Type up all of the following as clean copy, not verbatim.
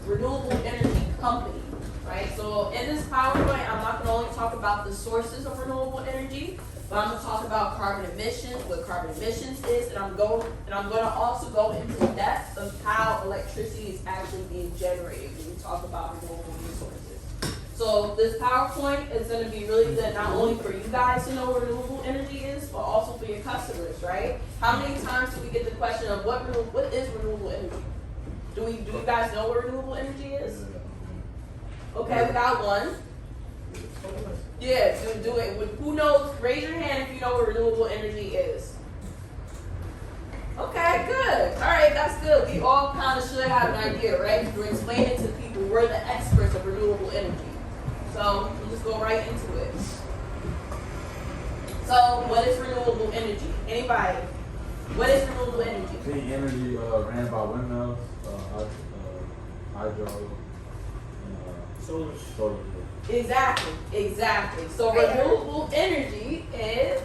renewable energy company, right? So in this PowerPoint, I'm not going to only talk about the sources of renewable energy, but I'm going to talk about carbon emissions, what carbon emissions is, and I'm going to also go into the depth of how electricity is actually being generated when we talk about renewable resources. So this PowerPoint is going to be really good not only for you guys to know what renewable energy is, but also for your customers, right? How many times do we get the question of what is renewable energy? Do you guys know what renewable energy is? Okay, we got one. Yeah, do it. Who knows? Raise your hand if you know what renewable energy is. Okay, good. All right, that's good. We all kind of should have an idea, right? We're explaining to people we're the experts of renewable energy. So we'll just go right into it. So what is renewable energy? Anybody? What is renewable energy? The energy ran by windmills, hydro, and solar. Exactly. So renewable energy is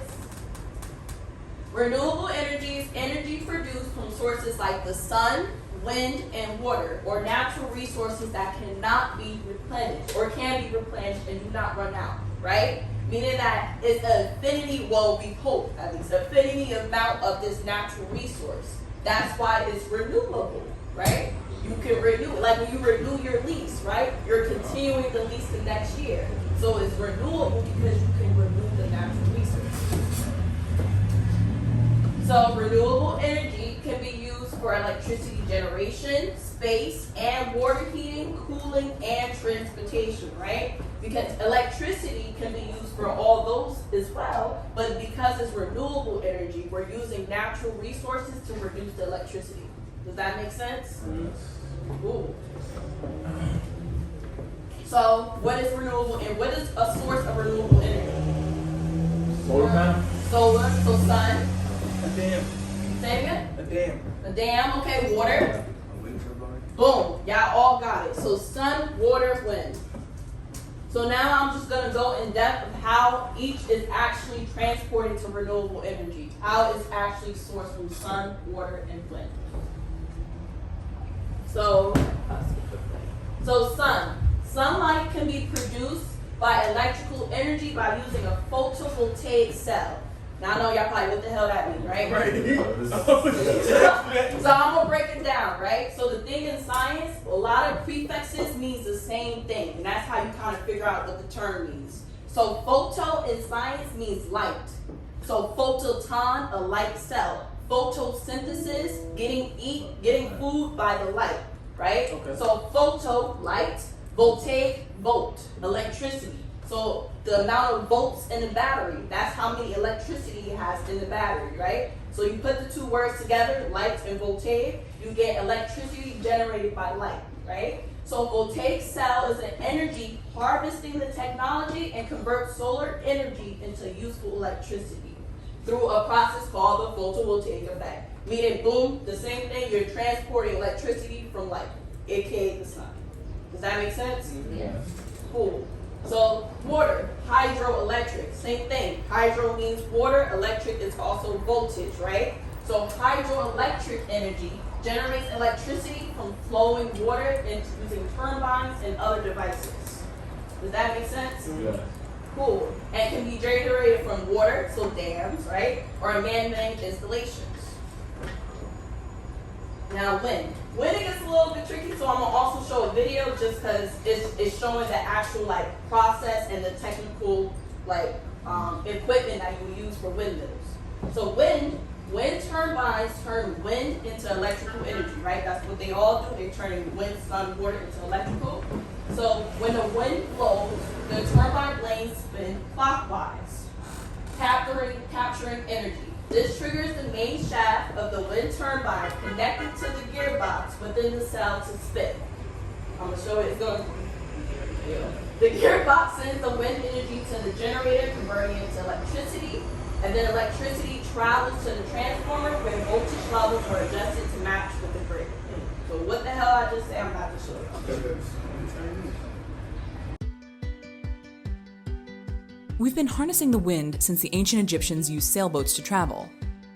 energy produced from sources like the sun, wind, and water, or natural resources that cannot be replenished or can be replenished and do not run out, right? Meaning that it's an affinity, well, we hope at least, affinity amount of this natural resource. That's why it's renewable, right? You can renew, like when you renew your lease, right? You're continuing the lease the next year. So it's renewable because you can renew the natural resource. So renewable energy can be used for electricity generation, space, and water heating, cooling, and transportation, right? Because electricity can be used for all those as well, but because it's renewable energy, we're using natural resources to reduce the electricity. Does that make sense? Ooh. So what is renewable and what is a source of renewable energy? Solar panel? Solar, so sun. A dam. Say again? A dam. A dam, okay, water. Boom, y'all all got it. So sun, water, wind. So now I'm just gonna go in depth of how each is actually transported to renewable energy. How it's actually sourced from sun, water, and wind. So sunlight can be produced by electrical energy by using a photovoltaic cell. Now I know y'all probably what the hell that means, right? So I'm gonna break it down, right? So the thing in science, a lot of prefixes means the same thing, and that's how you kind of figure out what the term means. So photo in science means light. So phototon, a light cell. Photosynthesis, getting food by the light, right? Okay. So photo, light, voltaic, volt, electricity. So the amount of volts in the battery, that's how many electricity it has in the battery, right? So you put the two words together, light and voltaic, you get electricity generated by light, right? So voltaic cell is an energy harvesting the technology and converts solar energy into useful electricity through a process called the photovoltaic effect. Meaning, boom, the same thing, you're transporting electricity from light, aka the sun. Does that make sense? Mm-hmm. Yeah. Cool. So water, hydroelectric, same thing. Hydro means water, electric is also voltage, right? So hydroelectric energy generates electricity from flowing water and using turbines and other devices. Does that make sense? Yeah. Cool. And can be generated from water, so dams, right? Or man-made installations. Now wind. Wind gets a little bit tricky, so I'm gonna also show a video just because it's showing the actual like process and the technical like equipment that you use for windmills. So wind turbines turn wind into electrical energy, right? That's what they all do. They're turning wind, sun, water into electrical. So when the wind blows, the turbine blades spin clockwise, capturing energy. This triggers the main shaft of the wind turbine connected to the gearbox within the cell to spin. I'm going to show it. It's going to. The gearbox sends the wind energy to the generator, converting it to electricity, and then electricity travels to the transformer where voltage levels are adjusted to match with the grid. So what the hell I just say? I'm about to show you. We've been harnessing the wind since the ancient Egyptians used sailboats to travel,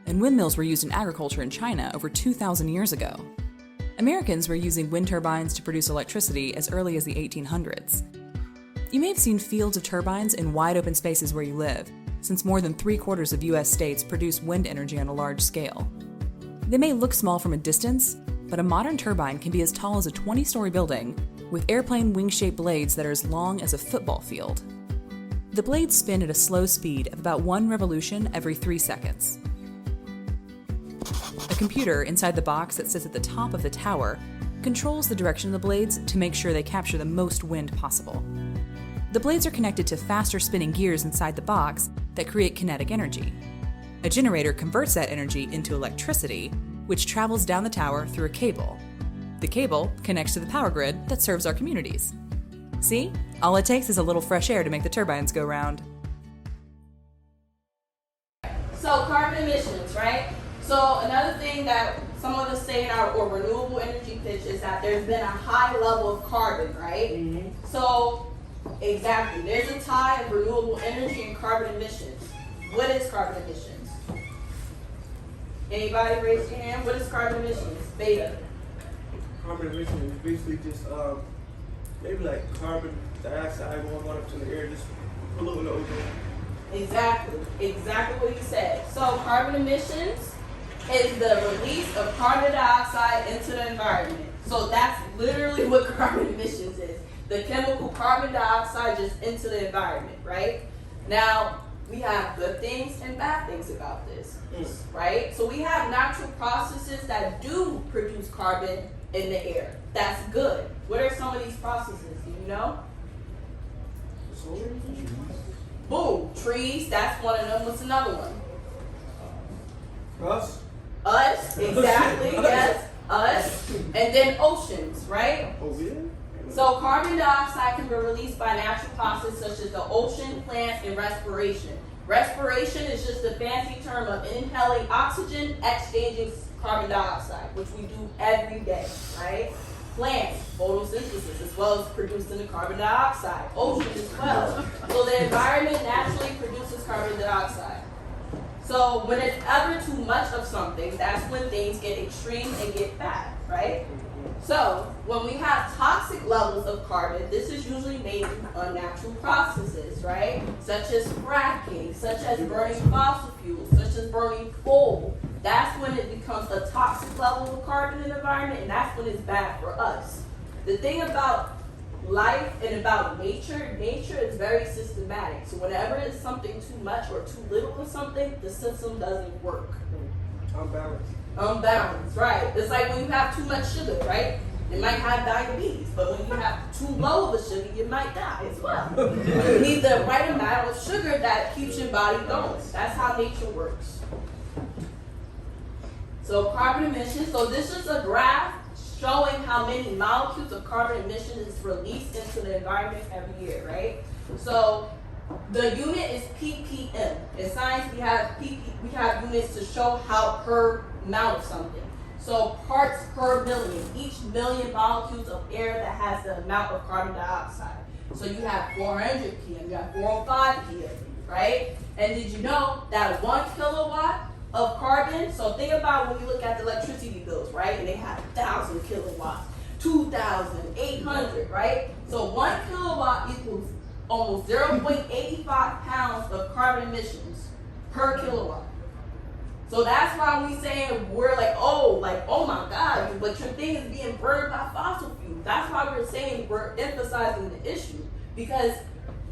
and windmills were used in agriculture in China over 2,000 years ago. Americans were using wind turbines to produce electricity as early as the 1800s. You may have seen fields of turbines in wide open spaces where you live, since more than 3/4 of U.S. states produce wind energy on a large scale. They may look small from a distance, but a modern turbine can be as tall as a 20-story building, with airplane wing-shaped blades that are as long as a football field. The blades spin at a slow speed of about 1 revolution every 3 seconds. A computer inside the box that sits at the top of the tower controls the direction of the blades to make sure they capture the most wind possible. The blades are connected to faster spinning gears inside the box that create kinetic energy. A generator converts that energy into electricity, which travels down the tower through a cable. The cable connects to the power grid that serves our communities. See? All it takes is a little fresh air to make the turbines go round. So carbon emissions, right? So another thing that some of us say in our renewable energy pitch is that there's been a high level of carbon, right? Mm-hmm. So exactly, there's a tie of renewable energy and carbon emissions. What is carbon emissions? Anybody raise your hand? What is carbon emissions? Beta. Carbon emissions is basically just maybe like carbon dioxide going up to the air, just polluting the ozone. Exactly what you said. So carbon emissions is the release of carbon dioxide into the environment. So that's literally what carbon emissions is. The chemical carbon dioxide just into the environment, right? Now, we have good things and bad things about this, right? So we have natural processes that do produce carbon in the air. That's good. What are some of these processes? Do you know? Boom, trees, that's one of them. What's another one? Us, exactly, yes, us. And then oceans, right? Oh, yeah? So carbon dioxide can be released by natural processes such as the ocean, plants, and respiration. Respiration is just a fancy term of inhaling oxygen, exchanging carbon dioxide, which we do every day, right? Plants, photosynthesis, as well as producing the carbon dioxide. Ocean as well. So the environment naturally produces carbon dioxide. So when it's ever too much of something, that's when things get extreme and get bad, right? So when we have toxic levels of carbon, this is usually made through unnatural processes, right? Such as fracking, such as burning fossil fuels, such as burning coal. That's when it becomes a toxic level of carbon in the environment, and that's when it's bad for us. The thing about life and about nature is very systematic. So whenever it's something too much or too little of something, the system doesn't work. Unbalanced, right? It's like when you have too much sugar, right? You might have diabetes, but when you have too low of a sugar, you might die as well. You need the right amount of sugar that keeps your body going. That's how nature works. So carbon emissions, so this is a graph showing how many molecules of carbon emissions is released into the environment every year, right? So the unit is ppm. In science, we have units to show how per amount of something. So parts per million, each million molecules of air that has the amount of carbon dioxide. So you have 400 ppm, you have 405 ppm, right? And did you know that 1 kilowatt of carbon, so think about when you look at the electricity bills, right? And they have 1,000 kilowatts, 2,800, right? So 1 kilowatt equals almost 0.85 pounds of carbon emissions per kilowatt. So that's why we saying we're like, oh my God, but your thing is being burned by fossil fuels. That's why we're saying we're emphasizing the issue, because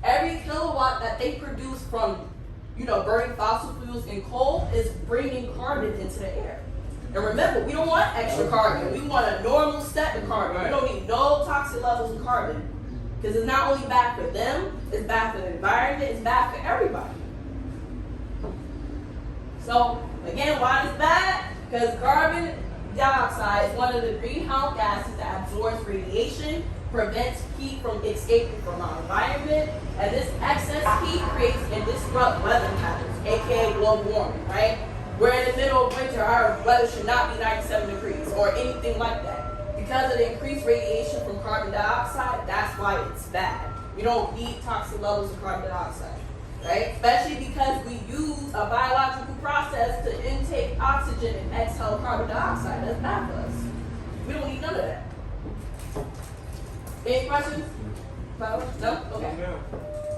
every kilowatt that they produce from burning fossil fuels and coal is bringing carbon into the air. And remember, we don't want extra carbon. We want a normal set of carbon. We don't need no toxic levels of carbon. Because it's not only bad for them, it's bad for the environment, it's bad for everybody. So, again, why is bad? Because carbon dioxide is one of the greenhouse gases that absorbs radiation, prevents heat from escaping from our environment, and this excess heat creates and disrupts weather patterns, aka global warming, right? We're in the middle of winter, our weather should not be 97 degrees or anything like that. Because of the increased radiation from carbon dioxide, that's why it's bad. We don't need toxic levels of carbon dioxide, right? Especially because we use a biological process to intake oxygen and exhale carbon dioxide. That's bad for us. We don't need none of that. Any questions? No? Okay. No.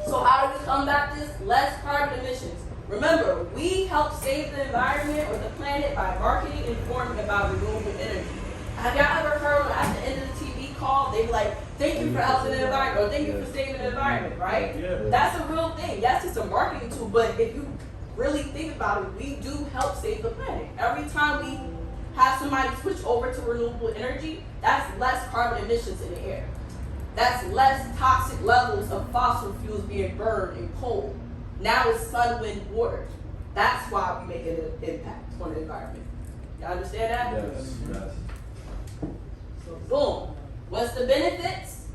So how do we combat this? Less carbon emissions. Remember, we help save the environment or the planet by marketing and informing about renewable energy. Have y'all ever heard at the end of the TV call, they be like, thank you for helping the environment, or thank you for saving the environment, right? Yeah. That's a real thing. Yes, it's a marketing tool, but if you really think about it, we do help save the planet. Every time we have somebody switch over to renewable energy, that's less carbon emissions in the air. That's less toxic levels of fossil fuels being burned in coal. Now it's sun, wind, water. That's why we make an impact on the environment. Y'all understand that? Yes, yes. So boom. What's the benefits?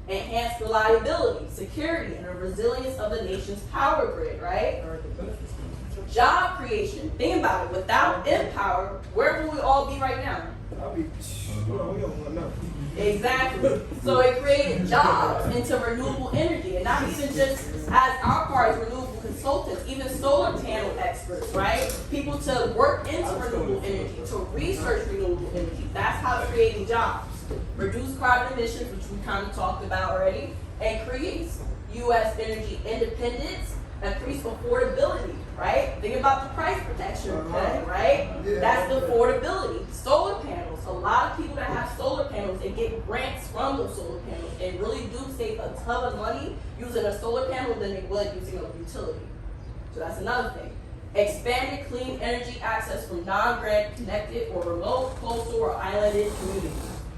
Enhanced reliability, security, and the resilience of the nation's power grid, right? Job creation. Think about it. Without Empower, where will we all be right now? I'll be, we don't want nothing. Exactly. So it created jobs into renewable energy, and not even just as our part as renewable consultants, even solar panel experts, right? People to work into renewable energy, to research renewable energy. That's how it's creating jobs. Reduce carbon emissions, which we kind of talked about already, and creates U.S. energy independence, increase affordability, right? Think about the price protection, okay, right? Yeah. That's the affordability. Solar panels. A lot of people that have solar panels, they get grants from those solar panels and really do save a ton of money using a solar panel than they would using a utility. So that's another thing. Expanded clean energy access from non-grid connected or remote, coastal, or islanded communities.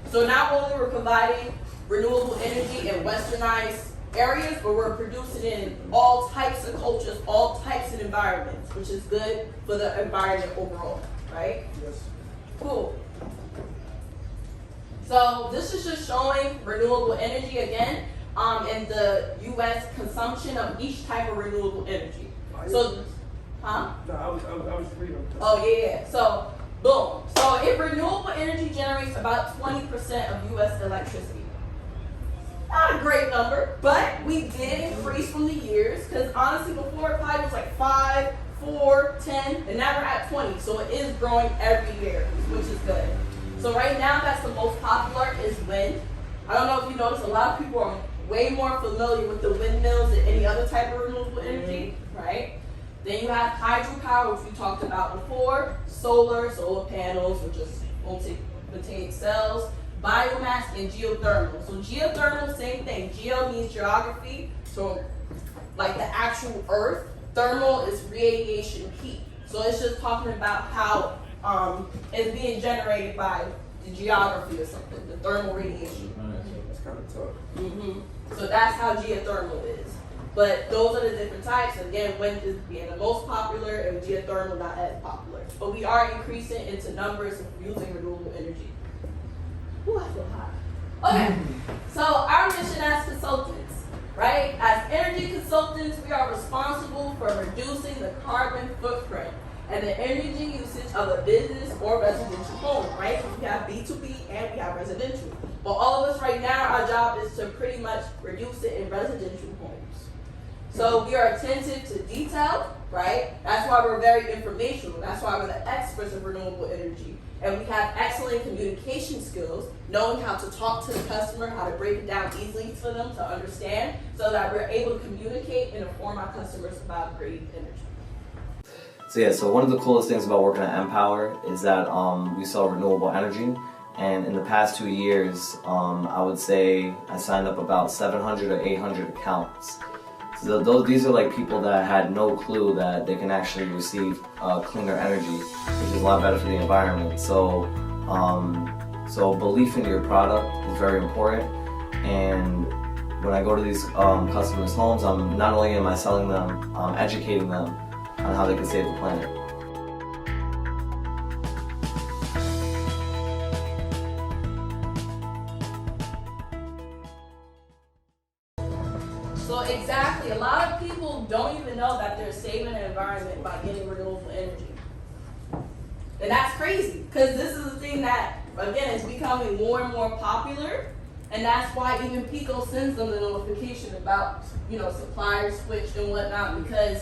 So not only we're providing renewable energy in westernized areas, but we're producing it in all types of cultures, all types of environments, which is good for the environment overall, right? Yes. Cool. So this is just showing renewable energy again, and the U.S. consumption of each type of renewable energy. So, huh? No, I was reading. Oh yeah. So, boom. So if renewable energy generates about 20% of U.S. electricity. Not a great number, but we did increase from the years, because honestly before it probably was like 5, 4, 10, and now we're at 20. So it is growing every year, which is good. So right now that's the most popular is wind. I don't know if you notice, a lot of people are way more familiar with the windmills than any other type of renewable energy, right? Then you have hydropower, which we talked about before, solar panels, which is voltaic cells, biomass, and geothermal. So geothermal, same thing. Geo means geography, so like the actual earth. Thermal is radiation heat. So it's just talking about how it's being generated by the geography or something, the thermal radiation. That's kind of tough. So that's how geothermal is. But those are the different types. And again, wind is being the most popular and geothermal not as popular. But we are increasing into numbers of using renewable energy. Ooh, I feel hot. Okay, so our mission as consultants, right? As energy consultants, we are responsible for reducing the carbon footprint and the energy usage of a business or residential home, right? We have B2B and we have residential. But all of us right now, our job is to pretty much reduce it in residential homes. So we are attentive to detail, right? That's why we're very informational. That's why we're the experts of renewable energy. And we have excellent communication skills, knowing how to talk to the customer, how to break it down easily for them to understand, so that we're able to communicate and inform our customers about green energy. So one of the coolest things about working at Empower is that we sell renewable energy. And in the past 2 years, I would say I signed up about 700 or 800 accounts. So these are like people that had no clue that they can actually receive cleaner energy, which is a lot better for the environment. So belief in your product is very important. And when I go to these customers' homes, I'm not only am I selling them, I'm educating them on how they can save the planet. So exactly, a lot of people don't even know that they're saving the environment by getting renewable energy. And that's crazy, because this is the thing that, again, is becoming more and more popular. And that's why even Pico sends them the notification about, supplier switch and whatnot, because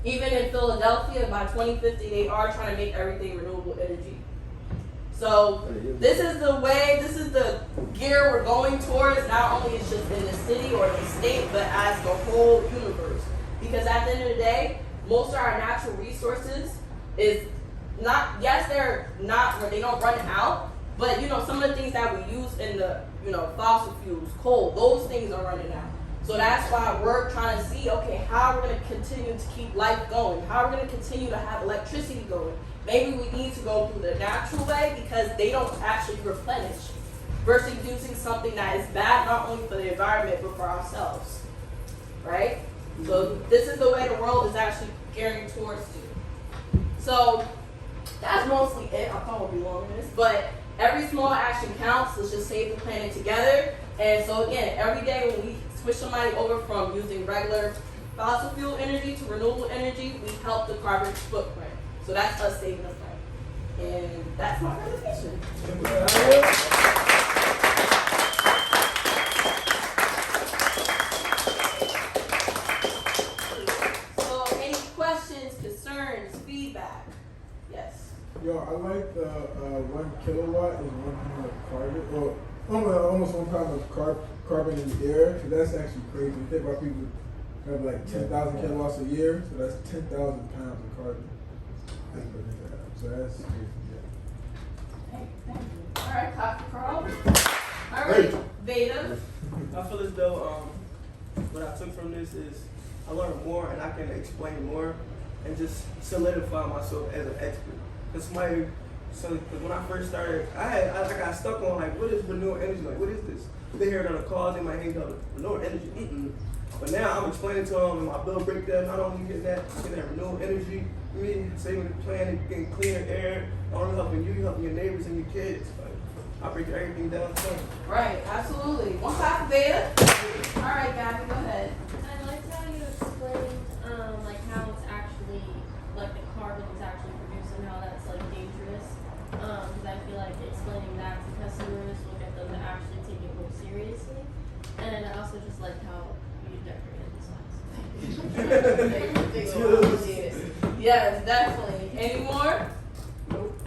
even in Philadelphia, by 2050, they are trying to make everything renewable energy. So this is the way, this is the gear we're going towards, not only it's just in the city or the state, but as the whole universe. Because at the end of the day, most of our natural resources is not, yes, they're not, they don't run out, but you know, some of the things that we use in the, you know, fossil fuels, coal, those things are running out. So that's why we're trying to see, okay, how we're going to continue to keep life going, how we're going to continue to have electricity going. Maybe we need to go through the natural way because they don't actually replenish versus using something that is bad not only for the environment but for ourselves, right? So this is the way the world is actually gearing towards to. So that's mostly it. I thought it would be longer than this, but every small action counts. Let's just save the planet together. And so again, every day when we switch somebody over from using regular fossil fuel energy to renewable energy, we help the carbon footprint. So that's us saving the planet. And that's my presentation. So any questions, concerns, feedback? Yes. Yo, I like the 1 kilowatt is 1 pound of carbon, or almost 1 pound of carbon in the air. So that's actually crazy. You think about people who have like 10,000 kilowatts a year, so that's 10,000 pounds of carbon. So that's crazy. Yeah. Hey, thank you. All right, Dr. Carl. All right, Veda. I feel as though what I took from this is I learned more and I can explain more and just solidify myself as an expert. Because when I first started, I got stuck on like, what is renewable energy? Like, what is this? They hear it on the calls, they might think of renewable energy. But now I'm explaining to them in my bill breakdown, not only getting that renewable energy, me saving the planet, getting cleaner air, not only helping you, helping your neighbors and your kids. Like, I break everything down for them. Right, absolutely. One clap for Veda. All right, Gabby, go ahead. I liked how you explained like how it's actually like the carbon is actually produced and how that's like dangerous. Because I feel like explaining that to customers will get them to actually take it more seriously. And I also just like how you decorated the signs. Yes, definitely. Any more?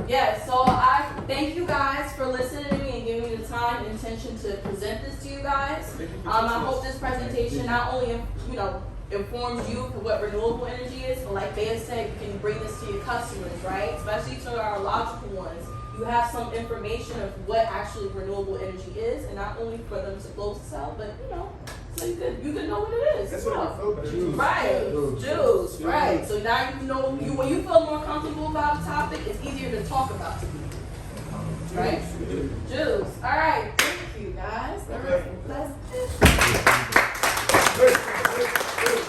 Yes, so I thank you guys for listening to me and giving me the time and attention to present this to you guys. I hope this presentation not only informs you for what renewable energy is, but like Bea said, you can bring this to your customers, right? Especially to our logical ones. You have some information of what actually renewable energy is, and not only for them to close sell, but so you could know what it is. That's what I feel about. Right, juice, right. So now you know, when you feel more comfortable about a topic, it's easier to talk about it. Right? Juice. All right, thank you guys. That was pleasant.